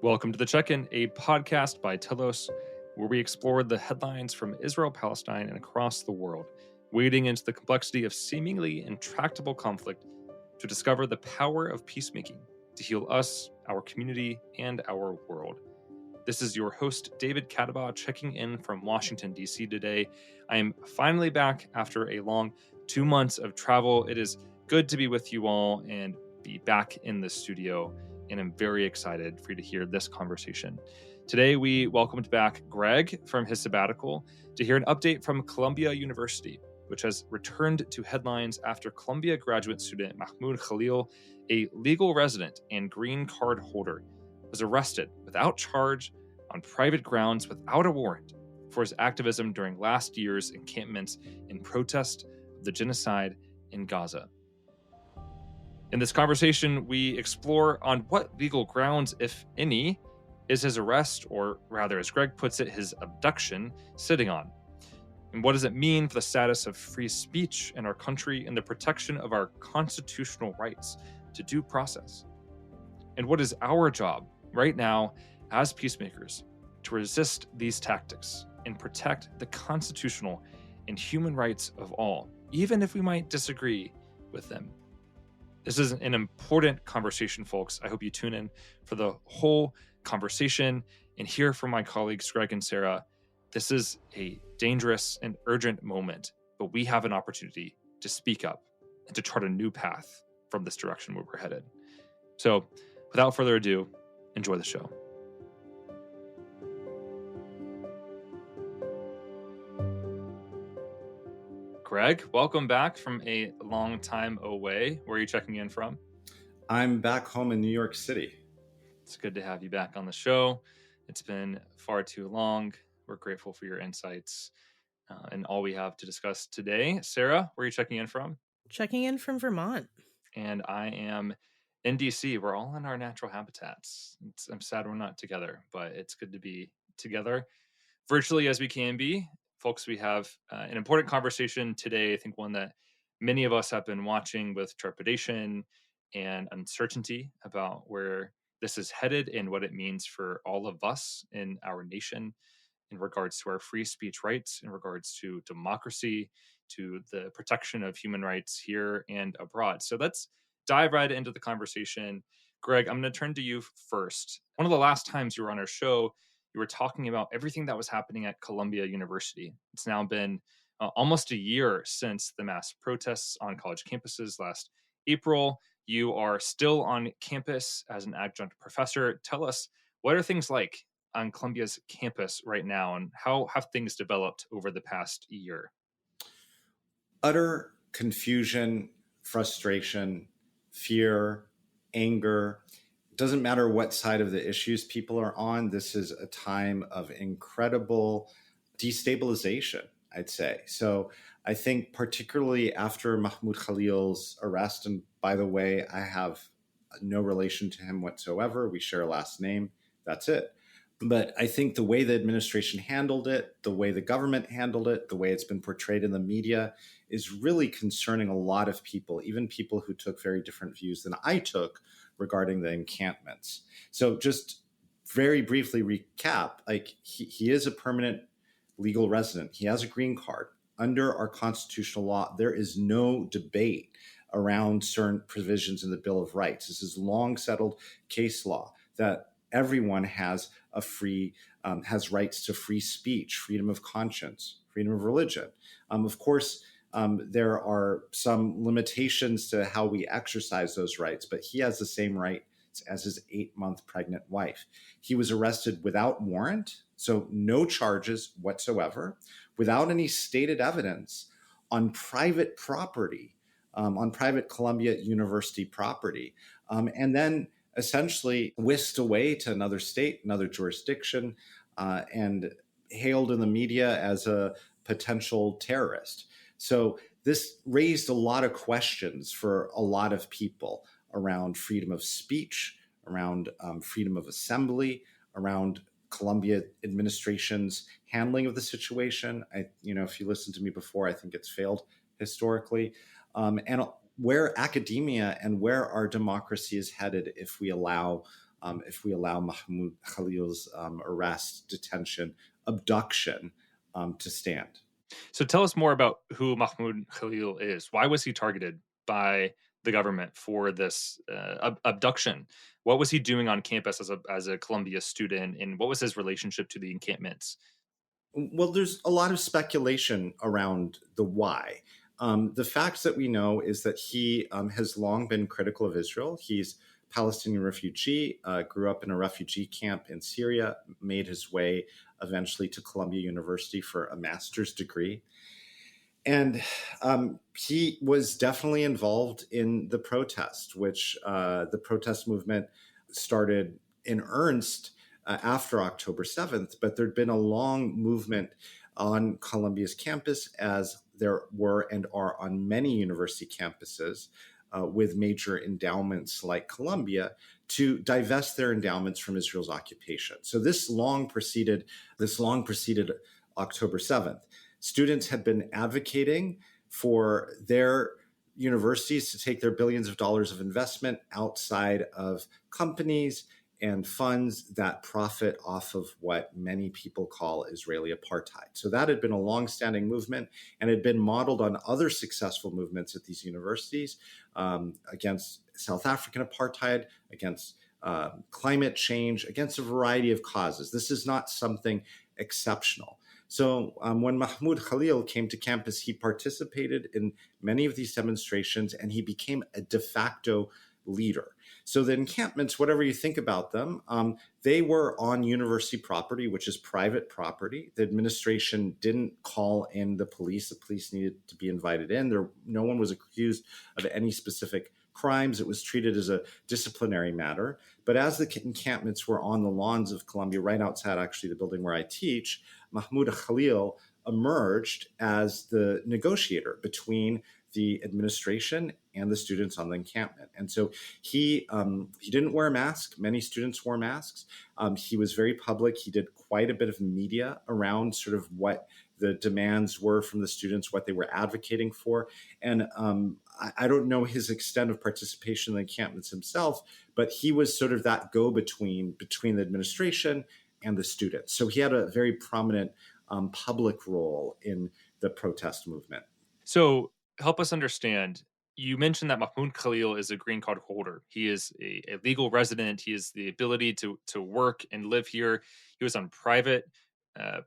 Welcome to The Check-In, a podcast by Telos, where we explore the headlines from Israel, Palestine, and across the world, wading into the complexity of seemingly intractable conflict to discover the power of peacemaking to heal us, our community, and our world. This is your host, David Katabaugh, checking in from Washington, D.C. today. I am finally back after a long 2 months of travel. It is good to be with you all and be back in the studio, and I'm very excited for you to hear this conversation. Today, we welcomed back Greg from his sabbatical to hear an update from Columbia University, which has returned to headlines after Columbia graduate student Mahmoud Khalil, a legal resident and green card holder, was arrested without charge on private grounds without a warrant for his activism during last year's encampments in protest of the genocide in Gaza. In this conversation, we explore on what legal grounds, if any, is his arrest, or rather, as Greg puts it, his abduction, sitting on. And what does it mean for the status of free speech in our country and the protection of our constitutional rights to due process? And what is our job right now as peacemakers to resist these tactics and protect the constitutional and human rights of all, even if we might disagree with them? This is an important conversation, folks. I hope you tune in for the whole conversation and hear from my colleagues, Greg and Sarah. This is a dangerous and urgent moment, but we have an opportunity to speak up and to chart a new path from this direction where we're headed. So, without further ado, enjoy the show. Greg, welcome back from a long time away. Where are you checking in from? I'm back home in New York City. It's good to have you back on the show. It's been far too long. We're grateful for your insights and all we have to discuss today. Sarah, where are you checking in from? Checking in from Vermont. And I am in DC. We're all in our natural habitats. I'm sad we're not together, but it's good to be together virtually as we can be. Folks, we have an important conversation today. I think one that many of us have been watching with trepidation and uncertainty about where this is headed and what it means for all of us in our nation in regards to our free speech rights, in regards to democracy, to the protection of human rights here and abroad. So let's dive right into the conversation. Greg, I'm going to turn to you first. One of the last times you were on our show, you were talking about everything that was happening at Columbia University. It's now been almost a year since the mass protests on college campuses last April. You are still on campus as an adjunct professor. Tell us, what are things like on Columbia's campus right now, and how have things developed over the past year? Utter confusion, frustration, fear, anger. Doesn't matter what side of the issues people are on. This is a time of incredible destabilization, I'd say. So I think particularly after Mahmoud Khalil's arrest, and by the way, I have no relation to him whatsoever. We share a last name. That's it. But I think the way the administration handled it, the way the government handled it, the way it's been portrayed in the media is really concerning a lot of people, even people who took very different views than I took regarding the encampments. So just very briefly recap, like he is a permanent legal resident. He has a green card. Under our constitutional law, there is no debate around certain provisions in the Bill of Rights. This is long settled case law that everyone has has rights to free speech, freedom of conscience, freedom of religion. Of course, there are some limitations to how we exercise those rights, but he has the same rights as his 8-month pregnant wife. He was arrested without warrant, so no charges whatsoever, without any stated evidence on private property, on private Columbia University property, and then essentially whisked away to another state, another jurisdiction, and hailed in the media as a potential terrorist. So this raised a lot of questions for a lot of people around freedom of speech, around freedom of assembly, around Columbia administration's handling of the situation. If you listened to me before, I think it's failed historically. And where academia and where our democracy is headed if we allow if we allow Mahmoud Khalil's arrest, detention, abduction to stand. So tell us more about who Mahmoud Khalil is. Why was he targeted by the government for this abduction? What was he doing on campus as a Columbia student, and what was his relationship to the encampments? Well, there's a lot of speculation around the why. The facts that we know is that he has long been critical of Israel. He's a Palestinian refugee, grew up in a refugee camp in Syria, made his way eventually to Columbia University for a master's degree. And he was definitely involved in the protest, which the protest movement started in earnest after October 7th, but there'd been a long movement on Columbia's campus, as there were and are on many university campuses with major endowments like Columbia, to divest their endowments from Israel's occupation. So this long preceded October 7th. Students had been advocating for their universities to take their billions of dollars of investment outside of companies and funds that profit off of what many people call Israeli apartheid. So that had been a longstanding movement and had been modeled on other successful movements at these universities against South African apartheid, against climate change, against a variety of causes. This is not something exceptional. So when Mahmoud Khalil came to campus, he participated in many of these demonstrations and he became a de facto leader. So the encampments, whatever you think about them, they were on university property, which is private property. The administration didn't call in the police. The police needed to be invited in. No one was accused of any specific crimes. It was treated as a disciplinary matter. But as the encampments were on the lawns of Columbia, right outside actually the building where I teach, Mahmoud Khalil emerged as the negotiator between the administration and the students on the encampment. And so he didn't wear a mask. Many students wore masks. He was very public. He did quite a bit of media around sort of what the demands were from the students, what they were advocating for. And I don't know his extent of participation in the encampments himself, but he was sort of that go-between between the administration and the students. So he had a very prominent public role in the protest movement. So help us understand. You mentioned that Mahmoud Khalil is a green card holder. He is a legal resident. He has the ability to work and live here. He was on private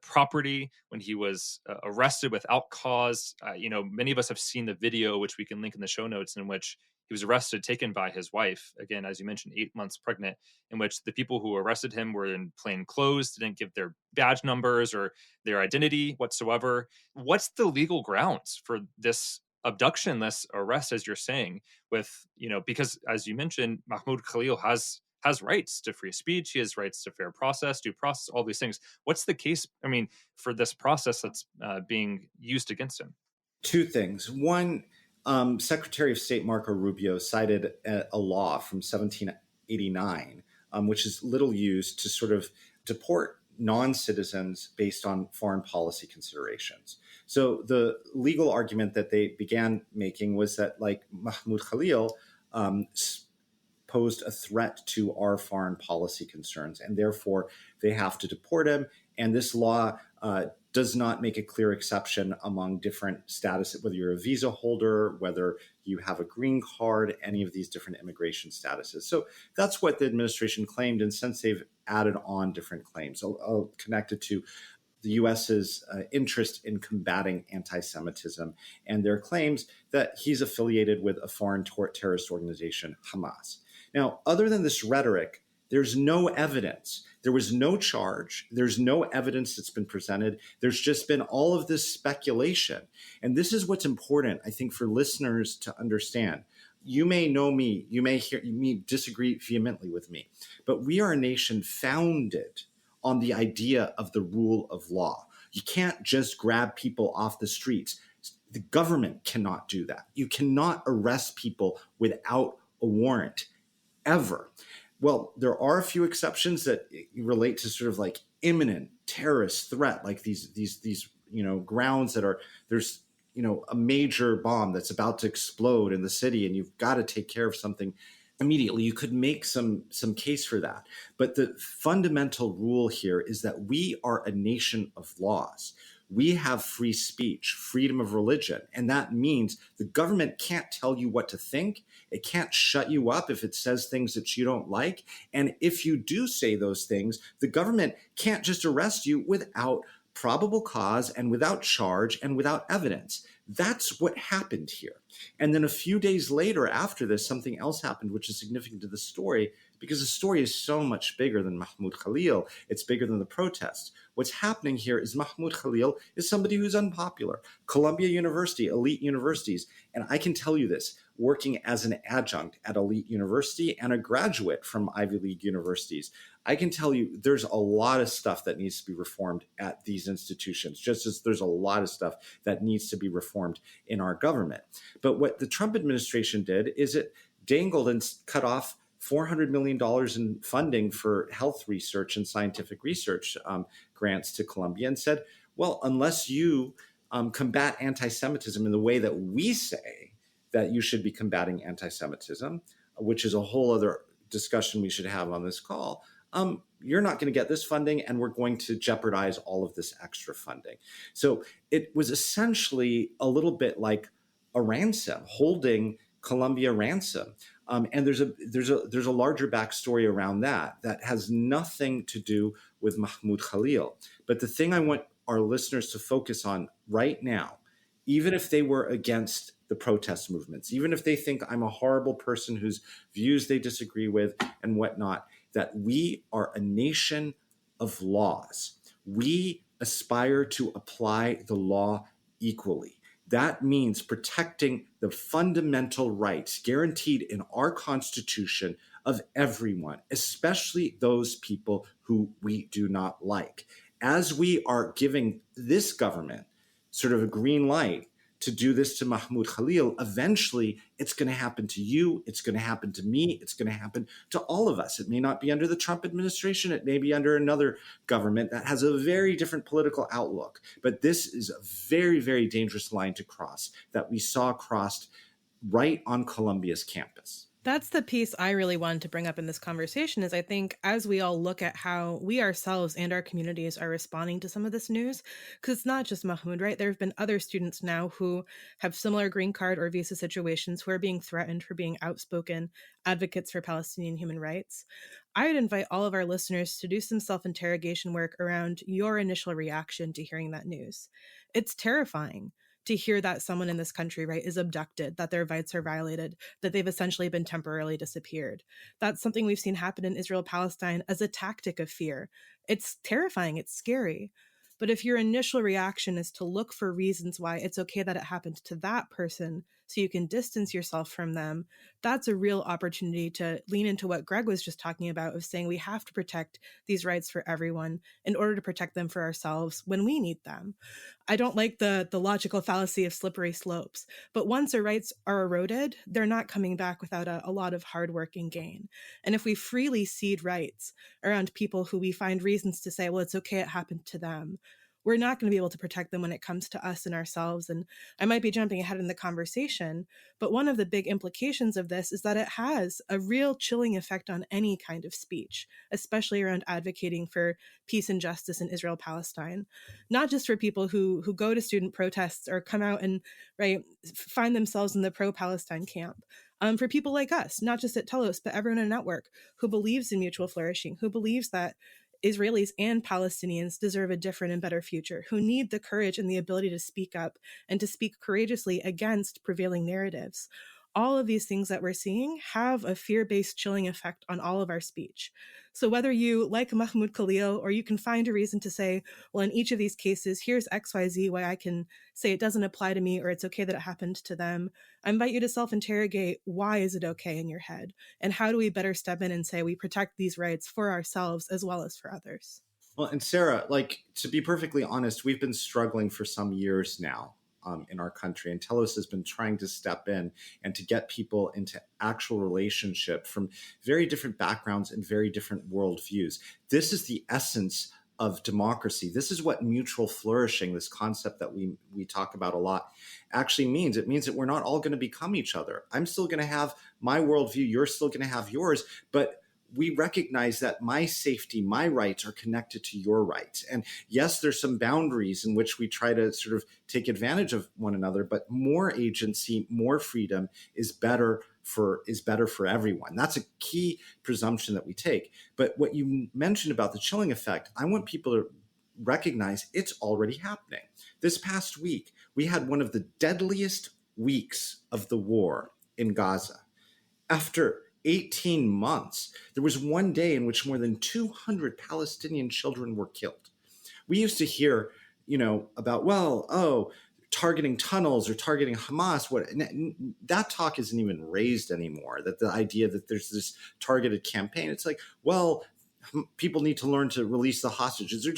property when he was arrested without cause. Many of us have seen the video, which we can link in the show notes, in which he was arrested, taken by his wife, again, as you mentioned, 8 months pregnant, in which the people who arrested him were in plain clothes, didn't give their badge numbers or their identity whatsoever. What's the legal grounds for this abduction, this arrest, as you're saying, because as you mentioned, Mahmoud Khalil has rights to free speech, he has rights to fair process, due process, all these things. What's the case, for this process that's being used against him? Two things. One, Secretary of State Marco Rubio cited a law from 1789, which is little used to sort of deport non-citizens based on foreign policy considerations. So the legal argument that they began making was that, like, Mahmoud Khalil posed a threat to our foreign policy concerns, and therefore they have to deport him. And this law does not make a clear exception among different status, whether you're a visa holder, whether you have a green card, any of these different immigration statuses. So that's what the administration claimed. And since they've added on different claims, I'll connect it to the U.S.'s interest in combating anti-Semitism and their claims that he's affiliated with a foreign terrorist organization, Hamas. Now, other than this rhetoric, there's no evidence. There was no charge. There's no evidence that's been presented. There's just been all of this speculation. And this is what's important, I think, for listeners to understand. You may know me. You may hear me disagree vehemently with me. But we are a nation founded on the idea of the rule of law. You can't just grab people off the streets. The government cannot do that. You cannot arrest people without a warrant, ever. Well, there are a few exceptions that relate to sort of like imminent terrorist threat, like these grounds that there's a major bomb that's about to explode in the city, and you've got to take care of something immediately you could make some case for that. But the fundamental rule here is that we are a nation of laws. We have free speech, freedom of religion, and that means the government can't tell you what to think. It can't shut you up if it says things that you don't like. And if you do say those things, the government can't just arrest you without probable cause and without charge and without evidence. That's what happened here. And then a few days later, after this, something else happened, which is significant to the story, because the story is so much bigger than Mahmoud Khalil. It's bigger than the protests. What's happening here is Mahmoud Khalil is somebody who's unpopular. Columbia University, elite universities. And I can tell you this, working as an adjunct at elite university and a graduate from Ivy League universities, I can tell you there's a lot of stuff that needs to be reformed at these institutions, just as there's a lot of stuff that needs to be reformed in our government. But what the Trump administration did is it dangled and cut off $400 million in funding for health research and scientific research grants to Columbia and said, well, unless you combat anti-Semitism in the way that we say that you should be combating anti-Semitism, which is a whole other discussion we should have on this call, you're not going to get this funding, and we're going to jeopardize all of this extra funding. So it was essentially a little bit like a ransom, holding Columbia ransom. And there's a larger backstory around that has nothing to do with Mahmoud Khalil. But the thing I want our listeners to focus on right now, even if they were against the protest movements, even if they think I'm a horrible person whose views they disagree with and whatnot, that we are a nation of laws. We aspire to apply the law equally. That means protecting the fundamental rights guaranteed in our Constitution of everyone, especially those people who we do not like. As we are giving this government sort of a green light to do this to Mahmoud Khalil, eventually it's going to happen to you, it's going to happen to me, it's going to happen to all of us. It may not be under the Trump administration, it may be under another government that has a very different political outlook. But this is a very, very dangerous line to cross that we saw crossed right on Columbia's campus. That's the piece I really wanted to bring up in this conversation is I think as we all look at how we ourselves and our communities are responding to some of this news, because it's not just Mahmoud, right? There have been other students now who have similar green card or visa situations who are being threatened for being outspoken advocates for Palestinian human rights. I would invite all of our listeners to do some self-interrogation work around your initial reaction to hearing that news. It's terrifying to hear that someone in this country, right, is abducted, that their rights are violated, that they've essentially been temporarily disappeared. That's something we've seen happen in Israel-Palestine as a tactic of fear. It's terrifying, it's scary. But if your initial reaction is to look for reasons why it's okay that it happened to that person so you can distance yourself from them, that's a real opportunity to lean into what Greg was just talking about of saying we have to protect these rights for everyone in order to protect them for ourselves when we need them. I don't like the logical fallacy of slippery slopes, but once our rights are eroded, they're not coming back without a lot of hard work and gain. And if we freely cede rights around people who we find reasons to say, well, it's okay, it happened to them, we're not going to be able to protect them when it comes to us and ourselves. And I might be jumping ahead in the conversation, but one of the big implications of this is that it has a real chilling effect on any kind of speech, especially around advocating for peace and justice in Israel-Palestine, not just for people who go to student protests or come out and find themselves in the pro-Palestine camp. For people like us, not just at Telos, but everyone in the network who believes in mutual flourishing, who believes that Israelis and Palestinians deserve a different and better future, who need the courage and the ability to speak up and to speak courageously against prevailing narratives. All of these things that we're seeing have a fear-based chilling effect on all of our speech. So whether you like Mahmoud Khalil, or you can find a reason to say, well, in each of these cases, here's XYZ, why I can say it doesn't apply to me, or it's okay that it happened to them, I invite you to self-interrogate, why is it okay in your head? And how do we better step in and say we protect these rights for ourselves as well as for others? Well, and Sarah, to be perfectly honest, we've been struggling for some years now in our country, and Telos has been trying to step in and to get people into actual relationship from very different backgrounds and very different worldviews. This is the essence of democracy. This is what mutual flourishing, this concept that we talk about a lot, actually means. It means that we're not all going to become each other. I'm still going to have my worldview, you're still going to have yours, but we recognize that my safety, my rights are connected to your rights. And yes, there's some boundaries in which we try to sort of take advantage of one another, but more agency, more freedom is better for everyone. That's a key presumption that we take. But what you mentioned about the chilling effect, I want people to recognize it's already happening. This past week, we had one of the deadliest weeks of the war in Gaza. After 18 months, there was one day in which more than 200 Palestinian children were killed. We used to hear, about, targeting tunnels or targeting Hamas. That talk isn't even raised anymore, that the idea that there's this targeted campaign. It's like, well, people need to learn to release the hostages.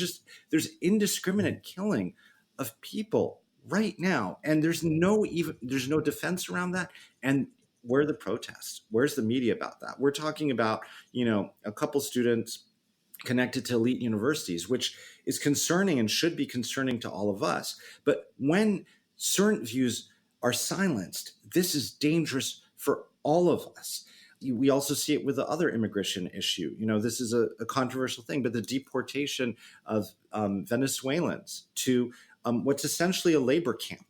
There's indiscriminate killing of people right now. And there's no defense around that. And where are the protests? Where's the media about that? We're talking about, a couple students connected to elite universities, which is concerning and should be concerning to all of us. But when certain views are silenced, this is dangerous for all of us. We also see it with the other immigration issue. This is a controversial thing, but the deportation of Venezuelans to what's essentially a labor camp.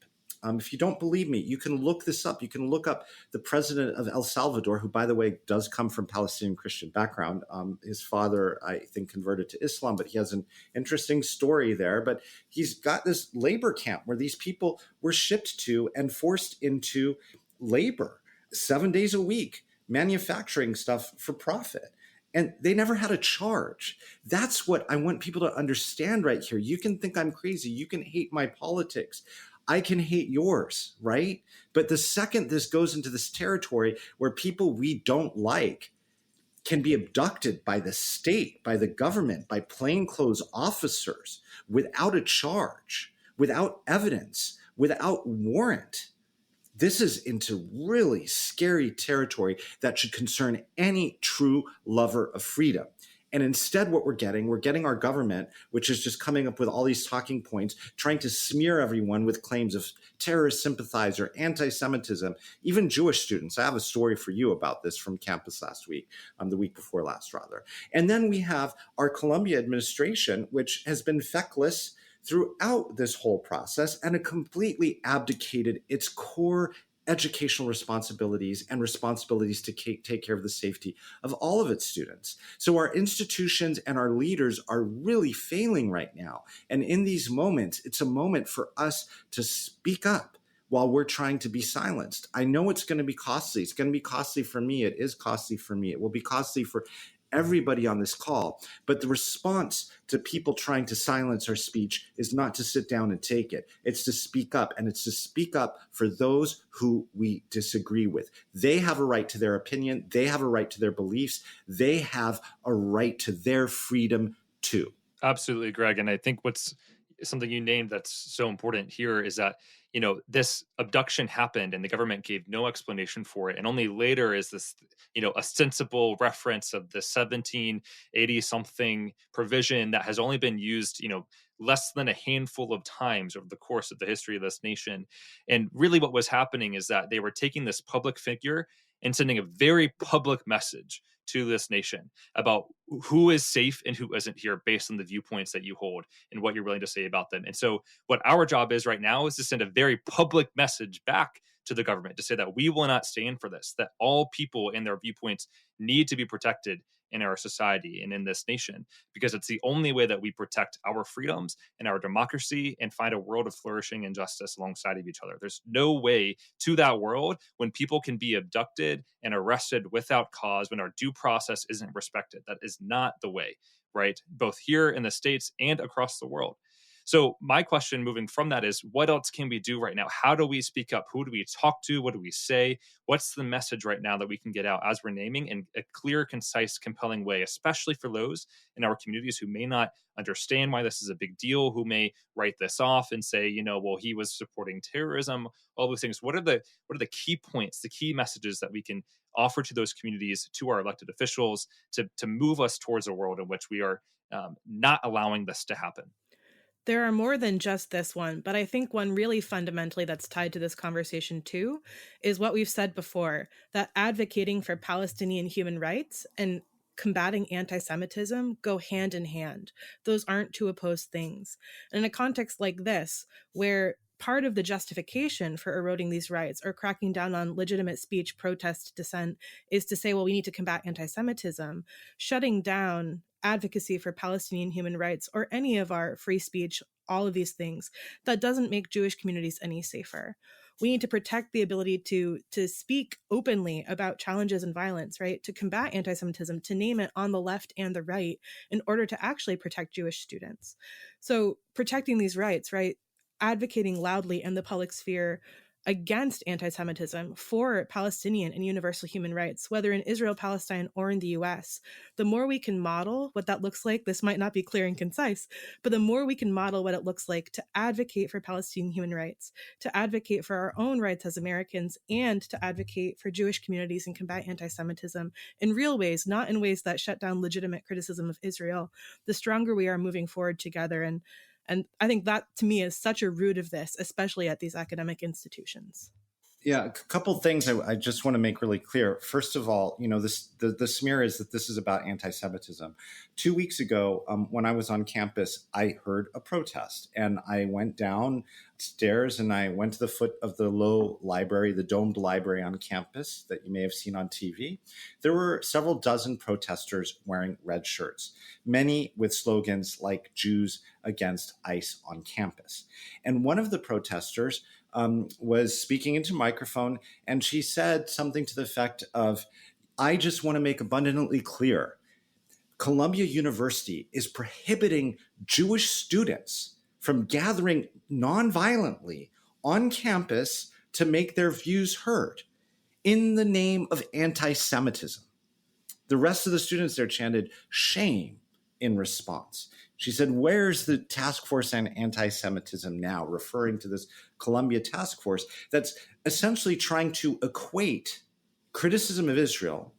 If you don't believe me, you can look this up. You can look up the president of El Salvador, who, by the way, does come from Palestinian Christian background. His father, I think, converted to Islam, but he has an interesting story there. But he's got this labor camp where these people were shipped to and forced into labor 7 days a week, manufacturing stuff for profit. And they never had a charge. That's what I want people to understand right here. You can think I'm crazy. You can hate my politics. I can hate yours, right? But the second this goes into this territory where people we don't like can be abducted by the state, by the government, by plainclothes officers without a charge, without evidence, without warrant, this is into really scary territory that should concern any true lover of freedom. And instead, what we're getting our government, which is just coming up with all these talking points, trying to smear everyone with claims of terrorist sympathizer, anti-Semitism, even Jewish students. I have a story for you about this from campus last week, the week before last, rather. And then we have our Columbia administration, which has been feckless throughout this whole process and it completely abdicated its core educational responsibilities and responsibilities to take care of the safety of all of its students. So our institutions and our leaders are really failing right now. And in these moments, it's a moment for us to speak up while we're trying to be silenced. I know it's going to be costly. It's going to be costly for me. It is costly for me. It will be costly for everybody on this call. But the response to people trying to silence our speech is not to sit down and take it. It's to speak up, and it's to speak up for those who we disagree with. They have a right to their opinion. They have a right to their beliefs. They have a right to their freedom too. Absolutely, Greg. And I think what's something you named that's so important here is that, this abduction happened and the government gave no explanation for it. And only later is this, a sensible reference of the 1780 something provision that has only been used, less than a handful of times over the course of the history of this nation. And really what was happening is that they were taking this public figure and sending a very public message to this nation about who is safe and who isn't here based on the viewpoints that you hold and what you're willing to say about them. And so what our job is right now is to send a very public message back to the government to say that we will not stand for this, that all people and their viewpoints need to be protected in our society and in this nation, because it's the only way that we protect our freedoms and our democracy and find a world of flourishing and justice alongside of each other. There's no way to that world when people can be abducted and arrested without cause, when our due process isn't respected. That is not the way, right? Both here in the States and across the world. So my question moving from that is, what else can we do right now? How do we speak up? Who do we talk to? What do we say? What's the message right now that we can get out as we're naming in a clear, concise, compelling way, especially for those in our communities who may not understand why this is a big deal, who may write this off and say, well, he was supporting terrorism, all those things. What are the key points, the key messages that we can offer to those communities, to our elected officials, to move us towards a world in which we are not allowing this to happen? There are more than just this one, but I think one really fundamentally that's tied to this conversation too is what we've said before, that advocating for Palestinian human rights and combating anti-Semitism go hand in hand. Those aren't two opposed things. And in a context like this, where part of the justification for eroding these rights or cracking down on legitimate speech, protest, dissent is to say, well, we need to combat anti-Semitism, shutting down advocacy for Palestinian human rights or any of our free speech, all of these things, that doesn't make Jewish communities any safer. We need to protect the ability to speak openly about challenges and violence, right? To combat anti-Semitism, to name it on the left and the right in order to actually protect Jewish students. So protecting these rights, right? Advocating loudly in the public sphere against anti-Semitism, for Palestinian and universal human rights, whether in Israel, Palestine, or in the US. The more we can model what that looks like, this might not be clear and concise, but the more we can model what it looks like to advocate for Palestinian human rights, to advocate for our own rights as Americans, and to advocate for Jewish communities and combat anti-Semitism in real ways, not in ways that shut down legitimate criticism of Israel, the stronger we are moving forward together. And I think that, to me, is such a root of this, especially at these academic institutions. Yeah, a couple of things I just want to make really clear. First of all, the smear is that this is about anti-Semitism. 2 weeks ago, when I was on campus, I heard a protest, and I went downstairs and I went to the foot of the low library, the domed library on campus that you may have seen on TV. There were several dozen protesters wearing red shirts, many with slogans like "Jews against ICE" on campus. And one of the protesters was speaking into a microphone, and she said something to the effect of, "I just want to make abundantly clear, Columbia University is prohibiting Jewish students from gathering nonviolently on campus to make their views heard in the name of anti-Semitism." The rest of the students there chanted "shame" in response. She said, "Where's the task force on anti-Semitism now?" referring to this Columbia task force that's essentially trying to equate criticism of Israel,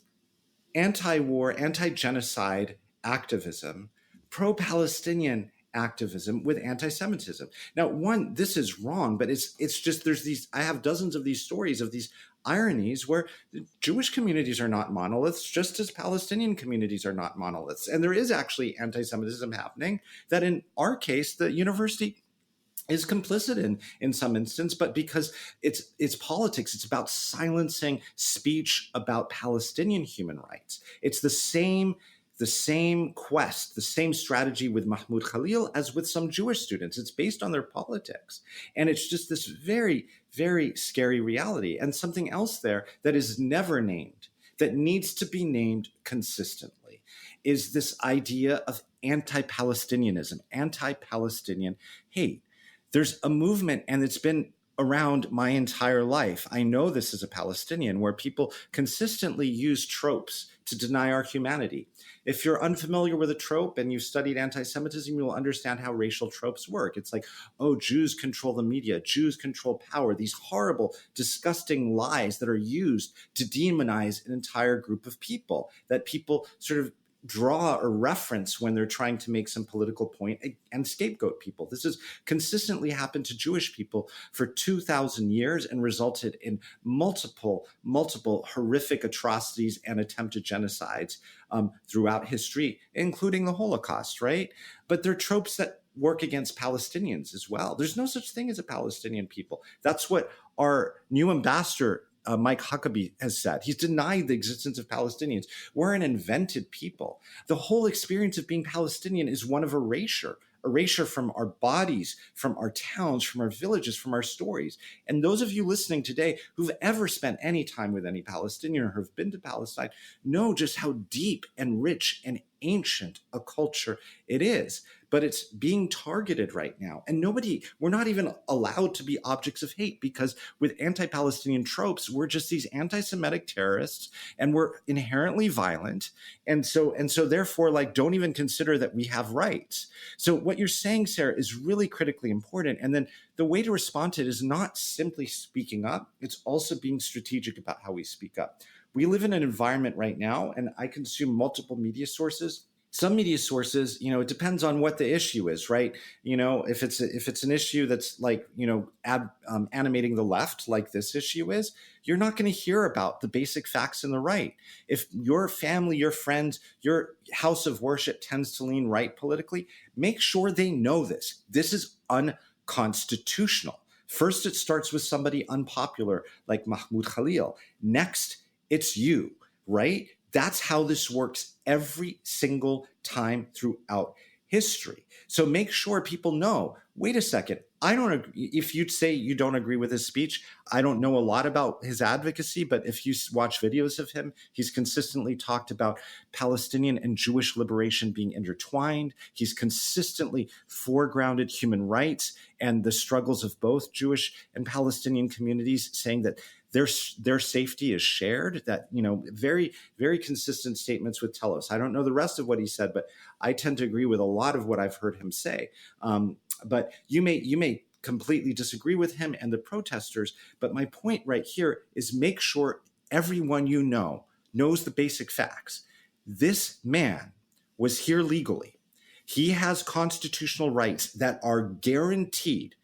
anti-war, anti-genocide activism, pro-Palestinian activism with anti-Semitism. Now, one, this is wrong, but it's just, I have dozens of these stories of these ironies where Jewish communities are not monoliths, just as Palestinian communities are not monoliths. And there is actually anti-Semitism happening that, in our case, the university is complicit in some instance, but because it's politics, it's about silencing speech about Palestinian human rights. It's the same quest, the same strategy with Mahmoud Khalil as with some Jewish students. It's based on their politics. And it's just this very, very scary reality. And something else there that is never named, that needs to be named consistently, is this idea of anti-Palestinianism, anti-Palestinian hate. There's a movement, and it's been around my entire life. I know this as a Palestinian, where people consistently use tropes to deny our humanity. If you're unfamiliar with a trope and you've studied anti-Semitism, you will understand how racial tropes work. It's like, oh, Jews control the media, Jews control power, these horrible, disgusting lies that are used to demonize an entire group of people, that people sort of draw or reference when they're trying to make some political point and scapegoat people. This has consistently happened to Jewish people for 2,000 years and resulted in multiple horrific atrocities and attempted genocides throughout history, including the Holocaust, right? But they're tropes that work against Palestinians as well. There's no such thing as a Palestinian people. That's what our new ambassador Mike Huckabee has said. He's denied the existence of Palestinians. We're an invented people. The whole experience of being Palestinian is one of erasure from our bodies, from our towns, from our villages, from our stories. And those of you listening today who've ever spent any time with any Palestinian or have been to Palestine know just how deep and rich and ancient a culture it is, but it's being targeted right now. And we're not even allowed to be objects of hate, because with anti-Palestinian tropes, we're just these anti-Semitic terrorists, and we're inherently violent. And so therefore, like, don't even consider that we have rights. So what you're saying, Sarah, is really critically important. And then the way to respond to it is not simply speaking up, it's also being strategic about how we speak up. We live in an environment right now, and I consume multiple media sources. Some media sources, it depends on what the issue is, right? If it's an issue that's like, animating the left, like this issue is, you're not going to hear about the basic facts in the right. If your family, your friends, your house of worship tends to lean right politically, make sure they know this. This is unconstitutional. First, it starts with somebody unpopular like Mahmoud Khalil. Next, it's you, right? That's how this works every single time throughout history. So make sure people know, wait a second, I don't agree. If you'd say you don't agree with his speech, I don't know a lot about his advocacy, but if you watch videos of him, he's consistently talked about Palestinian and Jewish liberation being intertwined. He's consistently foregrounded human rights and the struggles of both Jewish and Palestinian communities, saying that their safety is shared. That, very, very consistent statements with Telos. I don't know the rest of what he said, but I tend to agree with a lot of what I've heard him say. But you may completely disagree with him and the protesters. But my point right here is, make sure everyone knows the basic facts. This man was here legally. He has constitutional rights that are guaranteed.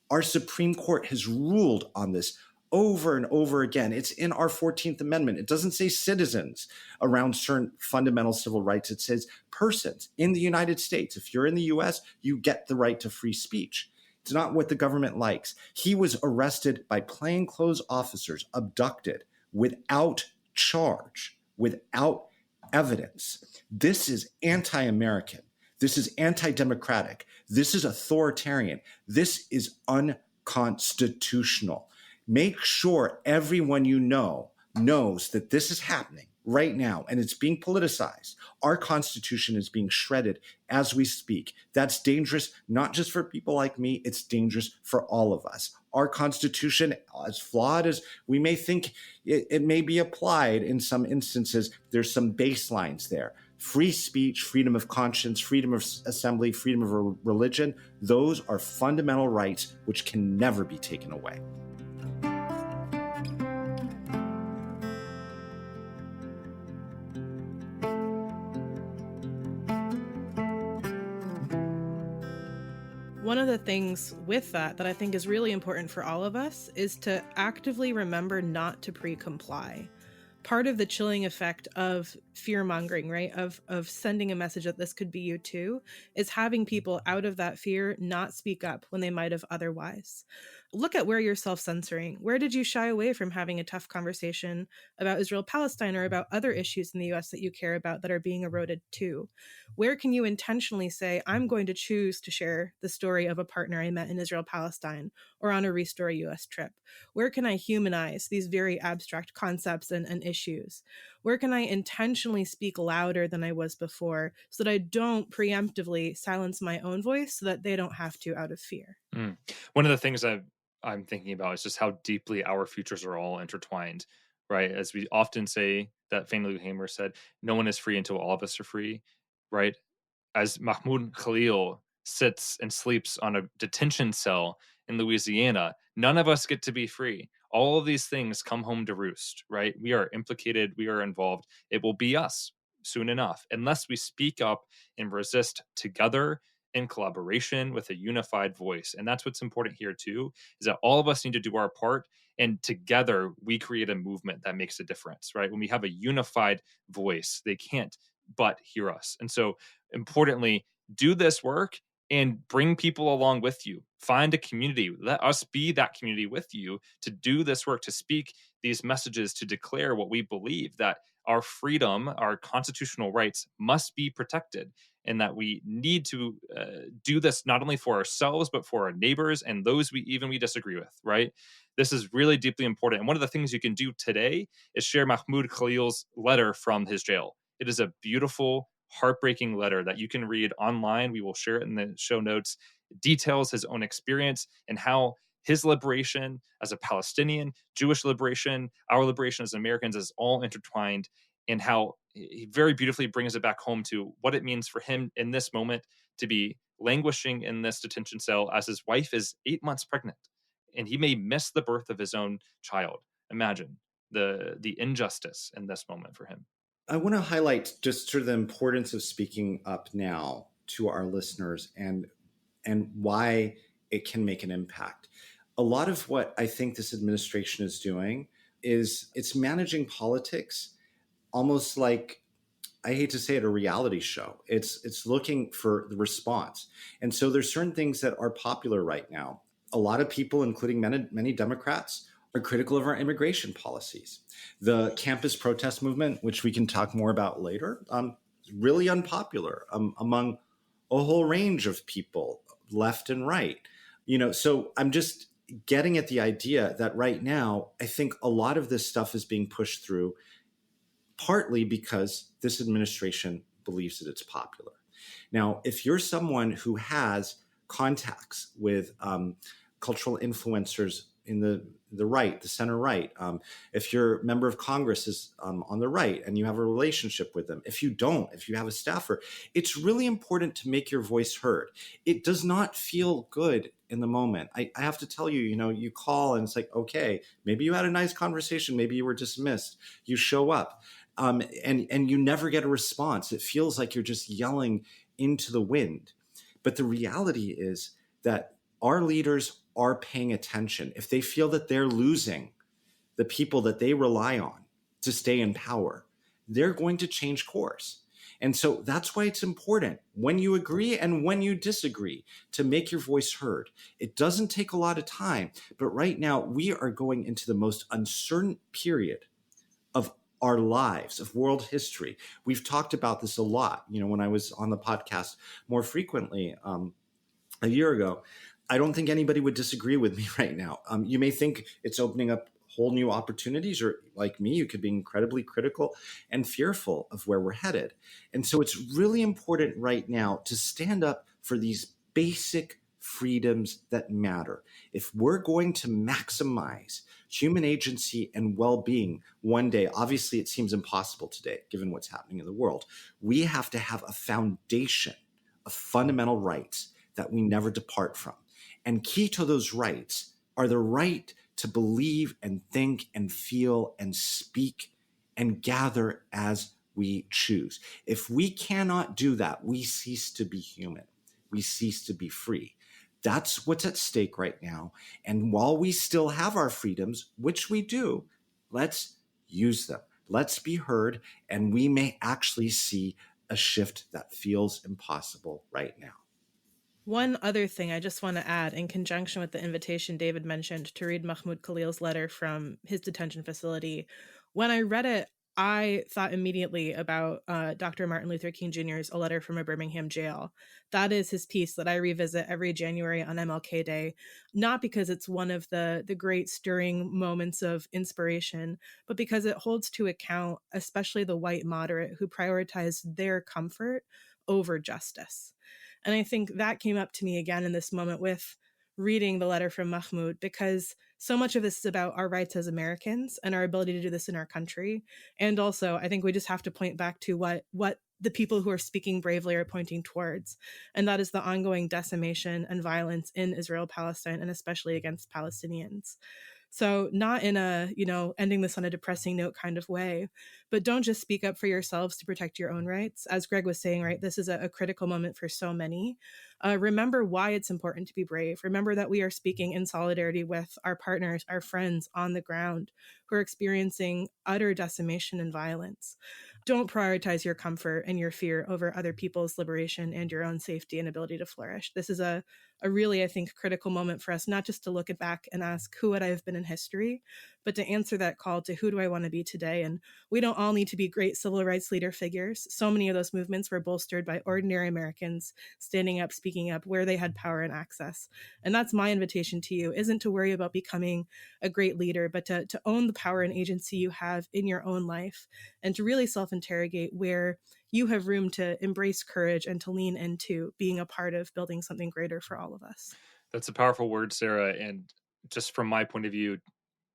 Our Supreme Court has ruled on this over and over again. It's in our 14th Amendment. It doesn't say citizens around certain fundamental civil rights. It says persons in the United States. If you're in the US, you get the right to free speech. It's not what the government likes. He was arrested by plainclothes officers, abducted without charge, without evidence. This is anti-American. This is anti-democratic. This is authoritarian. This is unconstitutional. Make sure everyone knows that this is happening right now, and it's being politicized. Our Constitution is being shredded as we speak. That's dangerous, not just for people like me, it's dangerous for all of us. Our Constitution, as flawed as we may think it may be applied in some instances, there's some baselines there. Free speech, freedom of conscience, freedom of assembly, freedom of religion, those are fundamental rights which can never be taken away. One of the things with that I think is really important for all of us is to actively remember not to pre-comply. Part of the chilling effect of fear-mongering, right, of sending a message that this could be you too, is having people out of that fear not speak up when they might have otherwise. Look at where you're self-censoring. Where did you shy away from having a tough conversation about Israel-Palestine or about other issues in the US that you care about that are being eroded too? Where can you intentionally say, I'm going to choose to share the story of a partner I met in Israel-Palestine or on a Restore US trip? Where can I humanize these very abstract concepts and issues? Where can I intentionally speak louder than I was before so that I don't preemptively silence my own voice so that they don't have to out of fear? One of the things I'm thinking about is just how deeply our futures are all intertwined, right? As we often say, that Fannie Lou Hamer said, no one is free until all of us are free, right? As Mahmoud Khalil sits and sleeps on a detention cell in Louisiana, none of us get to be free. All of these things come home to roost, right? We are implicated, we are involved. It will be us soon enough, unless we speak up and resist together in collaboration with a unified voice. And that's what's important here too, is that all of us need to do our part, and together we create a movement that makes a difference, right? When we have a unified voice, they can't but hear us. And so importantly, do this work and bring people along with you. Find a community. Let us be that community with you to do this work, to speak these messages, to declare what we believe, that our freedom, our constitutional rights must be protected, and that we need to do this not only for ourselves, but for our neighbors and those we disagree with, right? This is really deeply important. And one of the things you can do today is share Mahmoud Khalil's letter from his jail. It is a beautiful, heartbreaking letter that you can read online. We will share it in the show notes. It details his own experience and how his liberation as a Palestinian, Jewish liberation, our liberation as Americans is all intertwined, and how he very beautifully brings it back home to what it means for him in this moment to be languishing in this detention cell as his wife is 8 months pregnant, and he may miss the birth of his own child. Imagine the injustice in this moment for him. I want to highlight just sort of the importance of speaking up now to our listeners and why it can make an impact. A lot of what I think this administration is doing is it's managing politics almost like, I hate to say it, a reality show. It's looking for the response. And so there's certain things that are popular right now. A lot of people, including many Democrats, are critical of our immigration policies. The campus protest movement, which we can talk more about later, is really unpopular among a whole range of people, left and right. So I'm just getting at the idea that right now, I think a lot of this stuff is being pushed through partly because this administration believes that it's popular. Now, if you're someone who has contacts with cultural influencers in the right, the center right, if your member of Congress is on the right and you have a relationship with them, if you don't, if you have a staffer, it's really important to make your voice heard. It does not feel good in the moment. I have to tell you, you call and it's like, okay, maybe you had a nice conversation, maybe you were dismissed, you show up. And you never get a response. It feels like you're just yelling into the wind. But the reality is that our leaders are paying attention. If they feel that they're losing the people that they rely on to stay in power, they're going to change course. And so that's why it's important when you agree and when you disagree to make your voice heard. It doesn't take a lot of time, but right now we are going into the most uncertain period of our lives, of world history. We've talked about this a lot. When I was on the podcast more frequently a year ago, I don't think anybody would disagree with me right now. You may think it's opening up whole new opportunities, or like me, you could be incredibly critical and fearful of where we're headed. And so it's really important right now to stand up for these basic freedoms that matter. If we're going to maximize human agency and well-being one day, obviously it seems impossible today, given what's happening in the world, we have to have a foundation of fundamental rights that we never depart from. And key to those rights are the right to believe and think and feel and speak and gather as we choose. If we cannot do that, we cease to be human. We cease to be free. That's what's at stake right now. And while we still have our freedoms, which we do, let's use them. Let's be heard, and we may actually see a shift that feels impossible right now. One other thing I just want to add, in conjunction with the invitation David mentioned to read Mahmoud Khalil's letter from his detention facility, when I read it, I thought immediately about Dr. Martin Luther King Jr.'s A Letter from a Birmingham Jail. That is his piece that I revisit every January on MLK Day, not because it's one of the great stirring moments of inspiration, but because it holds to account, especially the white moderate who prioritize their comfort over justice. And I think that came up to me again in this moment with reading the letter from Mahmoud, because so much of this is about our rights as Americans and our ability to do this in our country. And also, I think we just have to point back to what the people who are speaking bravely are pointing towards. And that is the ongoing decimation and violence in Israel, Palestine, and especially against Palestinians. So not in a, ending this on a depressing note kind of way, but don't just speak up for yourselves to protect your own rights. As Greg was saying, right, this is a critical moment for so many. Remember why it's important to be brave. Remember that we are speaking in solidarity with our partners, our friends on the ground who are experiencing utter decimation and violence. Don't prioritize your comfort and your fear over other people's liberation and your own safety and ability to flourish. This is a really, I think, critical moment for us, not just to look back and ask, who would I have been in history, but to answer that call to who do I want to be today? And we don't all need to be great civil rights leader figures. So many of those movements were bolstered by ordinary Americans standing up, speaking up where they had power and access. And that's my invitation to you, isn't to worry about becoming a great leader, but to own the power and agency you have in your own life and to really self-interrogate where you have room to embrace courage and to lean into being a part of building something greater for all of us. That's a powerful word, Sarah. And just from my point of view,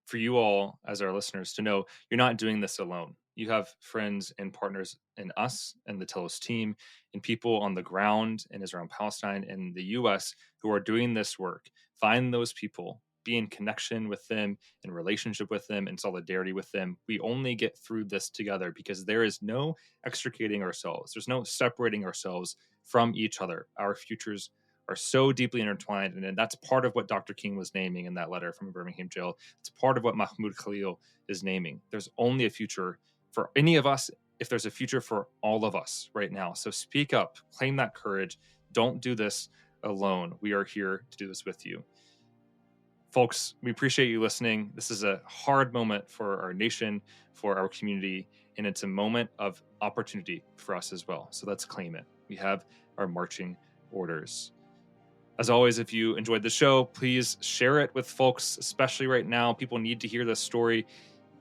for you all as our listeners to know, you're not doing this alone. You have friends and partners in us and the Telos team and people on the ground in Israel and Palestine and the US who are doing this work. Find those people, be in connection with them, in relationship with them, in solidarity with them. We only get through this together because there is no extricating ourselves. There's no separating ourselves from each other. Our futures are so deeply intertwined. And that's part of what Dr. King was naming in that letter from Birmingham jail. It's part of what Mahmoud Khalil is naming. There's only a future for any of us if there's a future for all of us right now. So speak up, claim that courage. Don't do this alone. We are here to do this with you. Folks, we appreciate you listening. This is a hard moment for our nation, for our community, and it's a moment of opportunity for us as well. So let's claim it. We have our marching orders. As always, if you enjoyed the show, please share it with folks, especially right now. People need to hear this story.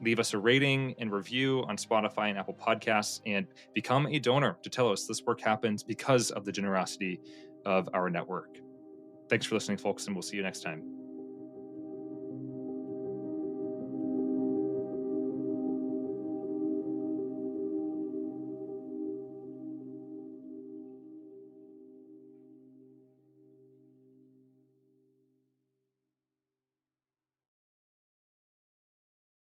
Leave us a rating and review on Spotify and Apple Podcasts and become a donor to Telos. This work happens because of the generosity of our network. Thanks for listening, folks, and we'll see you next time.